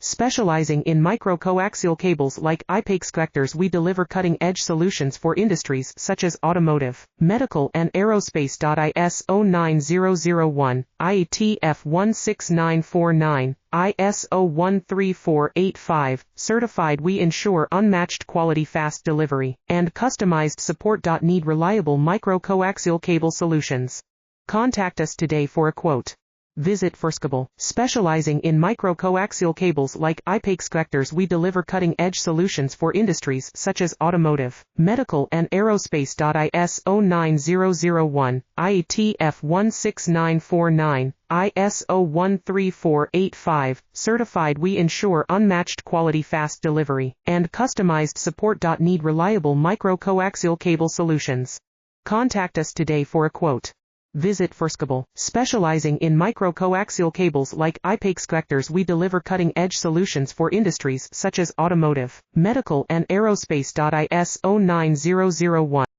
Specializing in micro-coaxial cables like I-PEX connectors, we deliver cutting-edge solutions for industries such as automotive, medical and aerospace. ISO 9001, IETF 16949, ISO 13485, certified. We ensure unmatched quality, fast delivery, and customized support. Need reliable micro-coaxial cable solutions? Contact us today for a quote. Visit Firskable. Specializing in micro-coaxial cables like I-PEX connectors, we deliver cutting-edge solutions for industries such as automotive, medical and aerospace. ISO 9001, IETF 16949, ISO 13485, certified. We ensure unmatched quality, fast delivery, and customized support. Need reliable micro-coaxial cable solutions? Contact us today for a quote. Visit Firskable. Specializing in micro-coaxial cables like I-PEX connectors, we deliver cutting-edge solutions for industries such as automotive, medical and aerospace. ISO 9001.